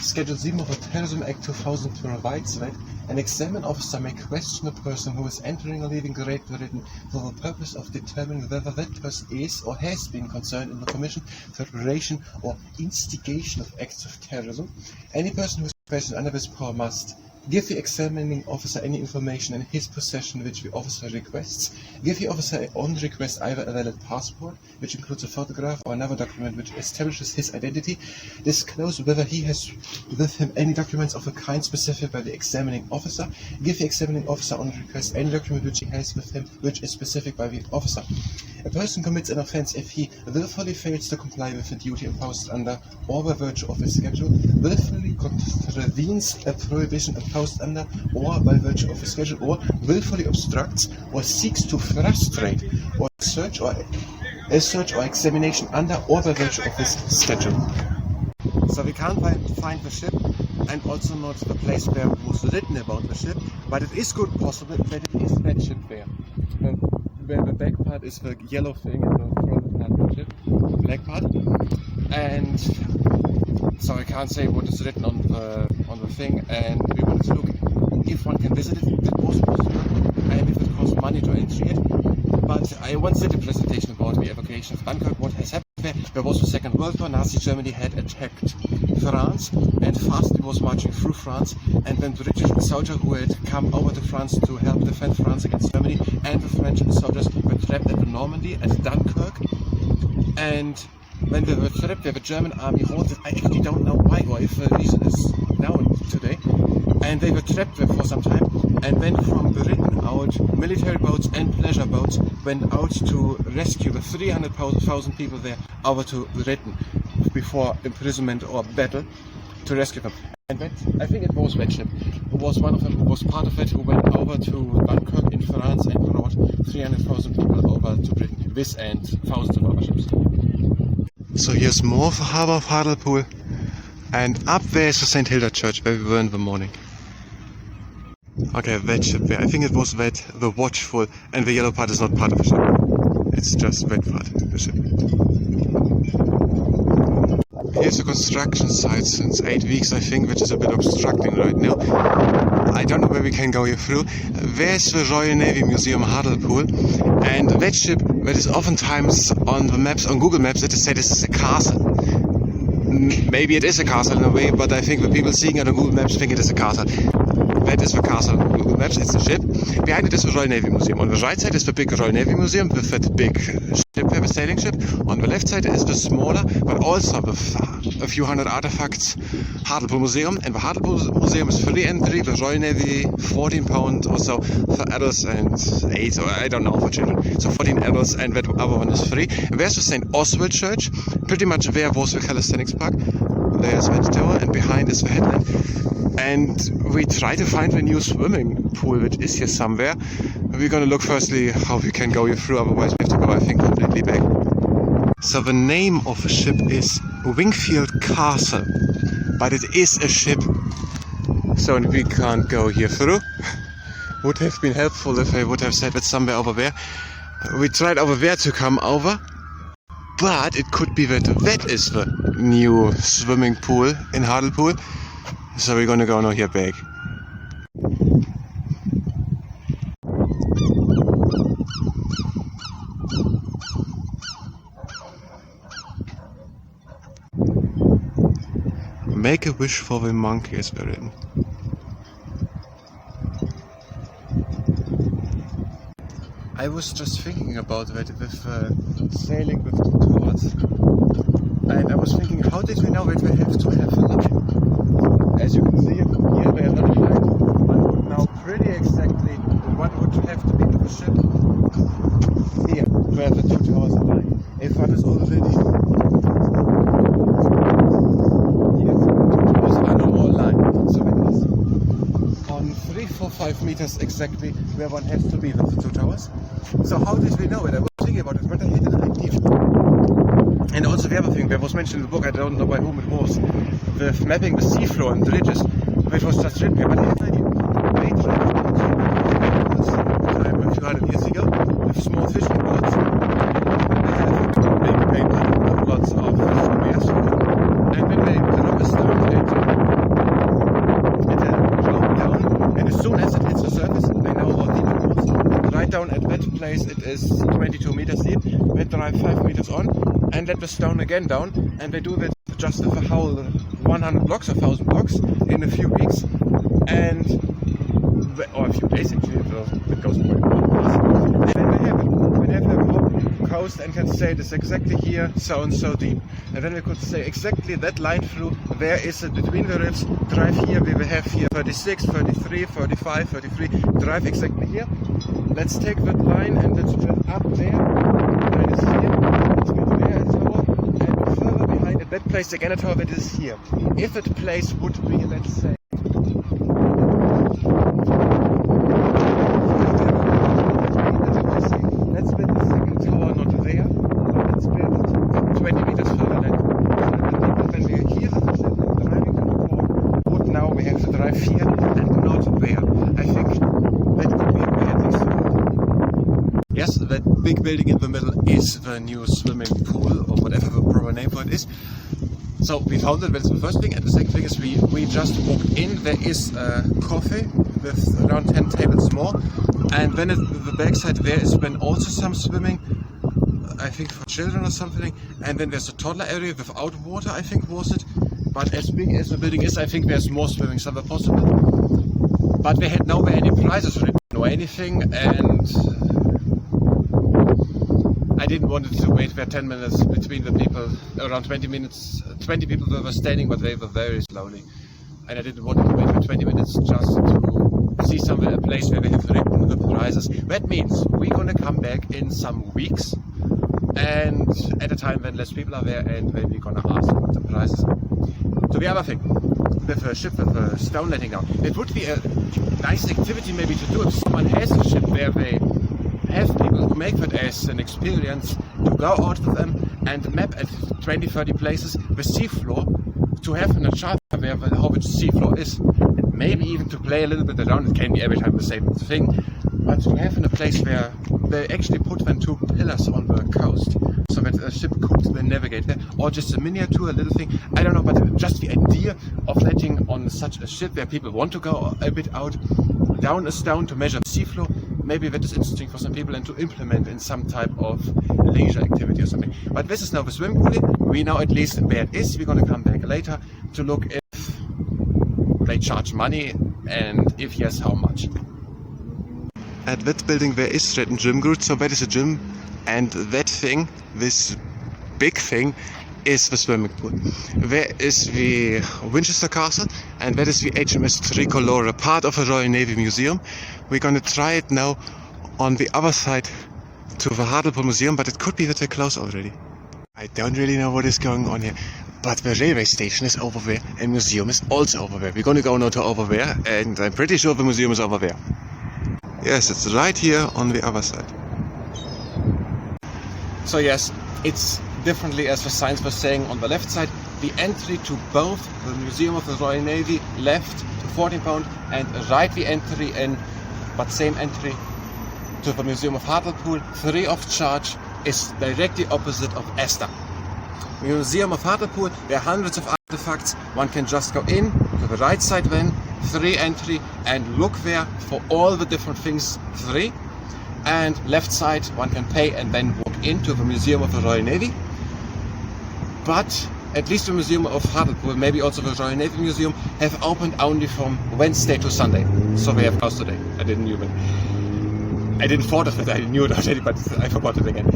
Schedule 7 of the Terrorism Act 2000 provides that an examined officer may question a person who is entering or leaving Great Britain for the purpose of determining whether that person is or has been concerned in the commission, preparation or instigation of acts of terrorism. Any person who is questioned under this power must give the examining officer any information in his possession which the officer requests. Give the officer on request either a valid passport, which includes a photograph, or another document which establishes his identity. Disclose whether he has with him any documents of a kind specified by the examining officer. Give the examining officer on request any document which he has with him which is specified by the officer. A person commits an offence if he willfully fails to comply with the duty imposed under or by virtue of his schedule, willfully contravenes a prohibition imposed under or by virtue of his schedule, or willfully obstructs or seeks to frustrate or search or examination under or by virtue of his schedule. So we can't find the ship, and also not the place where it was written about the ship, but it is good possible that it is that ship there. Where the back part is the yellow thing and the front part of the ship, the black part. And so I can't say what is written on the thing, and we wanted to look if one can visit it. It was possible, and if it costs money to entry it. But I once did a presentation about the evacuation of Dunkirk, what has happened there. There was the Second World War. Nazi Germany had attacked France and fastly was marching through France, and when British soldiers who had come over to France to help defend France against Germany, and the French soldiers were trapped at the Normandy, at Dunkirk, and when they were trapped there, the German army halted. I actually don't know why, or if the reason is known today, and they were trapped there for some time, and then from Britain out, military boats and pleasure boats went out to rescue the 300,000 people there over to Britain before imprisonment or battle, to rescue them. And that, I think it was that ship who was one of them, who was part of it, who went over to Dunkirk in France and brought 300,000 people over to Britain. This and thousands of other ships. So here's more of the harbour of Hartlepool, and up there is the St. Hilda Church where we were in the morning. Okay, that ship there. I think it was that, the Watchful, and the yellow part is not part of the ship. It's just that part of the ship. Here's a construction site since 8 weeks, I think, which is a bit obstructing right now. I don't know where we can go here through. There's the Royal Navy Museum Hartlepool, and that ship that is oftentimes on the maps, on Google Maps, it is said this is a castle. Maybe it is a castle in a way, but I think the people seeing it on Google Maps think it is a castle. That is the castle on Google Maps, it's a ship. Behind it is the Royal Navy Museum. On the right side is the big Royal Navy Museum with that big ship there, the sailing ship. On the left side is the smaller, but also with a few hundred artifacts, Hartlepool Museum. And the Hartlepool Museum is free entry, the Royal Navy £14 or so for adults and 8, or I don't know, for children. So 14 adults, and that other one is free. And there's the St. Oswald Church, pretty much there was the Calisthenics Park. There's that tower, and behind is the Headland. And we try to find a new swimming pool, which is here somewhere. We're gonna look firstly how we can go here through, otherwise we have to go, I think, completely back. So the name of the ship is Wingfield Castle, but it is a ship, so we can't go here through. would have been helpful if I would have said it's somewhere over there. We tried over there to come over, but it could be that is the new swimming pool in Hartlepool. So we're gonna go now here back. Make a wish for the monkey is written. I was just thinking about that with sailing with the tours, and I was thinking, how did we know that we have to have a line? As you can see from here, they are not a line. One would know pretty exactly what would have to be to the ship. Here, where the 2 towers are lying. If one is already here, the 2 towers are no more lying. So it is on 3, 4, 5 meters exactly where one has to be with the 2 towers. So how did we know it? I was thinking about it, but I had an idea. And also the other thing that was mentioned in the book, I don't know by whom it was, with mapping the seafloor and bridges, which was just written here, but I have an idea. They tried to do time a few hundred years ago with small fishing boats. They have big paper with lots of squares, and when they drop a stone, it drop down, and as soon as it hits the surface, they know how deep it goes. And right down at that place, it is 22 meters deep. They drive 5 meters on, and let the stone again down, and they do that just with a whole 100 blocks or 1,000 blocks in a few weeks, or a few days actually, it goes quite fast. And then they have it. When they have a whole coast and can say this exactly here, so and so deep. And then we could say exactly that line through, where is it between the ribs, drive here, we will have here 36, 33, 35, 33, drive exactly here. Let's take that line and let's drive up there. Line is here, let's get there a tower, and further behind at that place again a tower that is here. If that place would be, let's say, let's build the second tower not there, but let's build it 20 meters further than. When we are here, driving to the port, would now we have to drive here and not there. I think that could be a way at least. Yes, that big building in the middle is the new swimming pool, or whatever the proper name for it is. So we found it, that's the first thing, and the second thing is we just walked in. There is a coffee with around 10 tables more, and then at the backside there is then also some swimming, I think for children or something, and then there's a toddler area without water, I think was it. But as big as the building is, I think there's more swimming somewhere possible. But they had nowhere any prizes written or anything, and I didn't want to wait for 10 minutes between the people, around 20 minutes, 20 people were standing, but they were very slowly. And I didn't want to wait for 20 minutes just to see somewhere, a place where they have written the prizes. That means we're gonna come back in some weeks, and at a time when less people are there, and then we're gonna ask what the prizes are. So the other thing, with a ship with a stone letting down, it would be a nice activity maybe to do if someone has a ship where they have people who make that as an experience, to go out with them and map at 20-30 places the seafloor, to have in a chart where how the seafloor is, and maybe even to play a little bit around. It can be every time the same thing, but to have in a place where they actually put then 2 pillars on the coast, so that a ship could then navigate there, or just a miniature, a little thing, I don't know, but just the idea of letting on such a ship where people want to go a bit out, down a stone to measure the seafloor, maybe that is interesting for some people and to implement in some type of leisure activity or something. But this is now the swimming pool. We know at least where it is. We're going to come back later to look if they charge money, and if yes, how much. At that building there is written gym group, so that is a gym, and that thing, this big thing, is the swimming pool. There is the Winchester Castle, and that is the HMS Tricolore, part of the Royal Navy Museum. We're going to try it now on the other side to the Hartlepool Museum, but it could be that they're closed already. I don't really know what is going on here, but the railway station is over there, and museum is also over there. We're going to go now to over there, and I'm pretty sure the museum is over there. Yes, it's right here on the other side. So yes, it's differently as the signs were saying on the left side. The entry to both the Museum of the Royal Navy, left to £14, and right the entry in but same entry to the Museum of Hartlepool, free of charge, is directly opposite of Esther. Museum of Hartlepool, there are hundreds of artifacts. One can just go in to the right side then, free entry, and look there for all the different things free. And left side, one can pay and then walk into the Museum of the Royal Navy. But at least the Museum of Hartlepool, maybe also the Royal Navy Museum, have opened only from Wednesday to Sunday. So we have closed today. I didn't thought of it, I knew it already, but I forgot it again.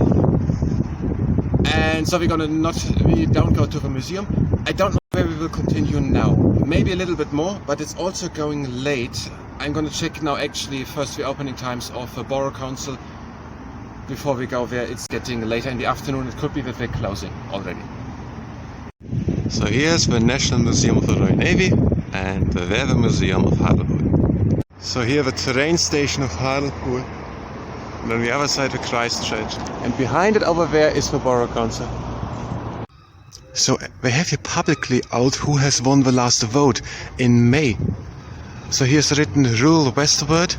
And so we don't go to the museum. I don't know where we will continue now. Maybe a little bit more, but it's also going late. I'm going to check now actually first the opening times of the Borough Council before we go there. It's getting later in the afternoon. It could be that they're closing already. So here's the National Museum of the Royal Navy and the Weather Museum of Hartlepool. So here the train station of Hartlepool. And on the other side the Christchurch. And behind it over there is the Borough Council. So they have here publicly out who has won the last vote in May. So here's written Rural Westward,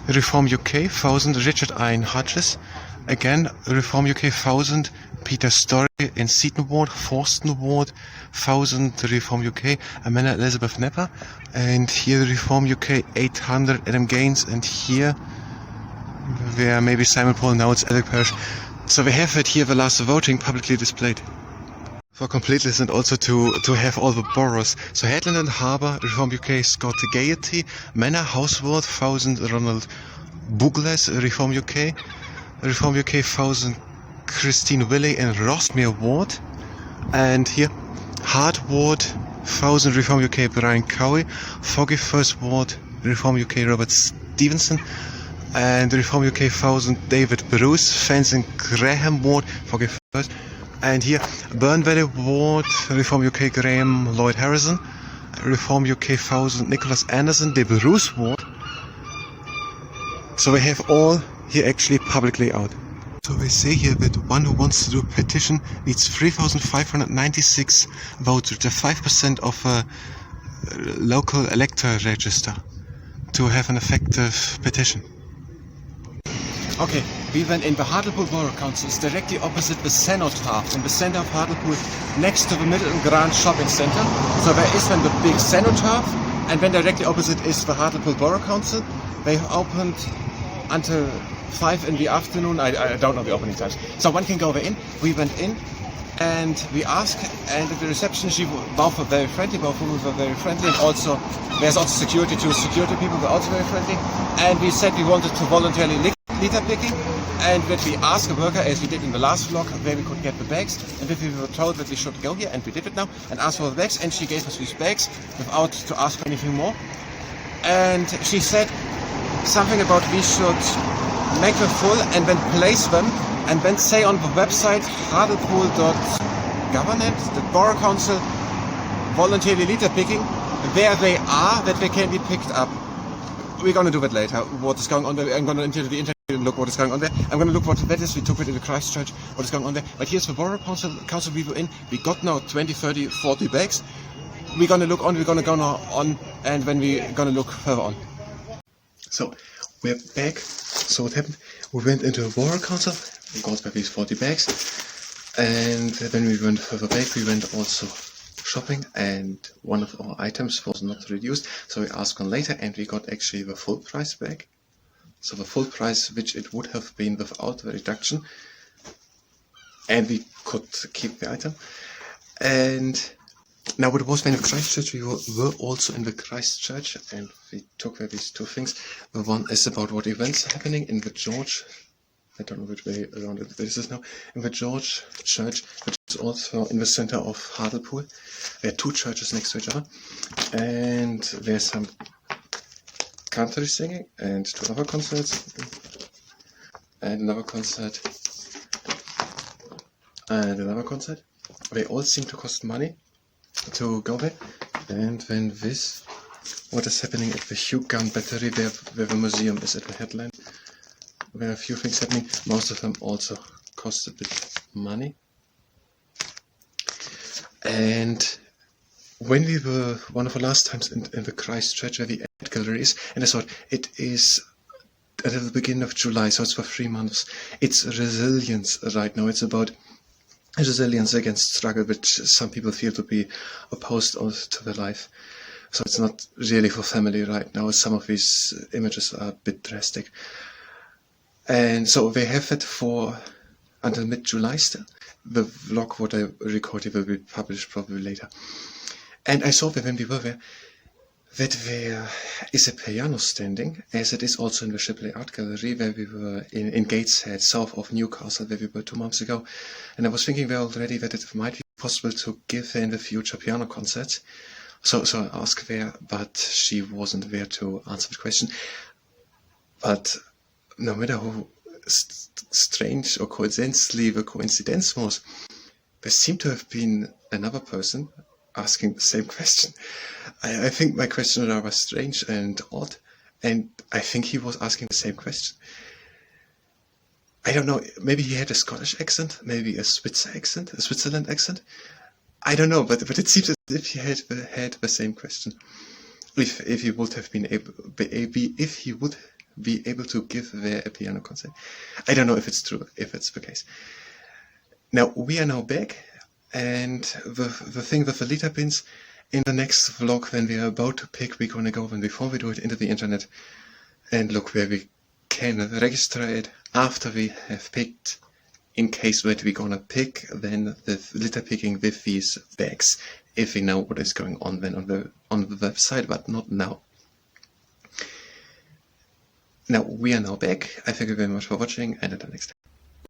Reform UK, 1000 Richard Ian Hodges. Again, Reform UK 1000 Peter Story in Seaton Ward, Forston Ward, 1000 Reform UK, Amanda Elizabeth Nepper. And here Reform UK 800 Adam Gaines, and here where maybe Simon Paul, now it's Alec Parish. So we have it here, the last voting publicly displayed. For completeness and also to have all the boroughs. So Headland and Harbour, Reform UK Scott Gaiety, Manor, Houseward, 1000 Ronald Bugles, Reform UK 1000 Christine Willey and Rossmere Ward. And here Hart Ward, 1000 Reform UK Brian Cowie, Foggy First Ward, Reform UK Robert Stevenson, and Reform UK 1000 David Bruce, Fencing Graham Ward, Foggy First. And here, Burn Valley Ward, Reform UK Graham Lloyd Harrison, Reform UK 1000 Nicholas Anderson, De Bruce Ward. So we have all here actually publicly out. So they say here that one who wants to do a petition needs 3,596 votes, which are 5% of a local elector register, to have an effective petition. Okay, we went in the Hartlepool Borough Council. It's directly opposite the Cenotaph in the center of Hartlepool, next to the Middleton Grand Shopping Centre. So there is then the big Cenotaph, and then directly opposite is the Hartlepool Borough Council. They opened until 5 in the afternoon. I don't know the opening times. So one can go there in. We went in and we asked, and at the reception both were very friendly, both women were very friendly, and also there's also security too. Security people were also very friendly. And we said we wanted to voluntarily litter picking, and that we asked a worker, as we did in the last vlog, where we could get the bags, and that we were told that we should go here, and we did it now, and asked for the bags, and she gave us these bags without to ask for anything more. And she said something about we should make them full and then place them, and then say on the website hartlepool.government, the Borough Council voluntarily litter picking, where they are, that they can be picked up. We're going to do that later, what is going on there. I'm going to enter the internet and look what is going on there. I'm going to look what that is. We took it in the Christchurch, what is going on there. But here's the Borough Council we were in. We got now 20, 30, 40 bags. We're going to look on, we're going to go now on, and then we're going to look further on. So we're back. So what happened? We went into the Borough Council, we got back these 40 bags, and then we went further back, we went also shopping, and one of our items was not reduced, so we asked one later, and we got actually the full price bag. So the full price which it would have been without the reduction, and we could keep the item. And now what it was when in Christchurch, we were also in the Christchurch, and we took these two things. The one is about what events are happening in the George, I don't know which way around it this is now, in the George Church, which is also in the center of Hartlepool. There are two churches next to each other, and there's some country singing, and two other concerts, and another concert, and another concert. They all seem to cost money to go there. And then this, what is happening at the Hugh Gun Battery, where the museum is at the Headlands. There are a few things happening. Most of them also cost a bit money. And when we were one of the last times in the Christchurch, where the art gallery is, and I thought it is at the beginning of July, so it's for 3 months. It's resilience right now. It's about resilience against struggle, which some people feel to be opposed to the life. So it's not really for family right now. Some of these images are a bit drastic. And so they have it for until mid-July still. The vlog what I recorded will be published probably later. And I saw that when we were there, that there is a piano standing, as it is also in the Shipley Art Gallery, where we were in Gateshead, south of Newcastle, where we were 2 months ago. And I was thinking there already that it might be possible to give her in the future piano concerts. So I asked there, but she wasn't there to answer the question. But no matter how strange or coincidentally the coincidence was, there seemed to have been another person asking the same question. I think my question was strange and odd, and I think he was asking the same question. I don't know, maybe he had a Scottish accent, maybe a Switzerland accent. I don't know, but it seems as if he had the same question. If he would have been able, if he would be able to give there a piano concert. I don't know if it's true, if it's the case. Now, we are now back, and the thing with the liter pins, in the next vlog, when we are about to pick, we're going to go, and before we do it, into the internet and look where we can register it after we have picked, in case that we're going to pick then the litter picking with these bags, if we know what is going on then on the website, but not now. Now, we are now back. I thank you very much for watching, and until next time.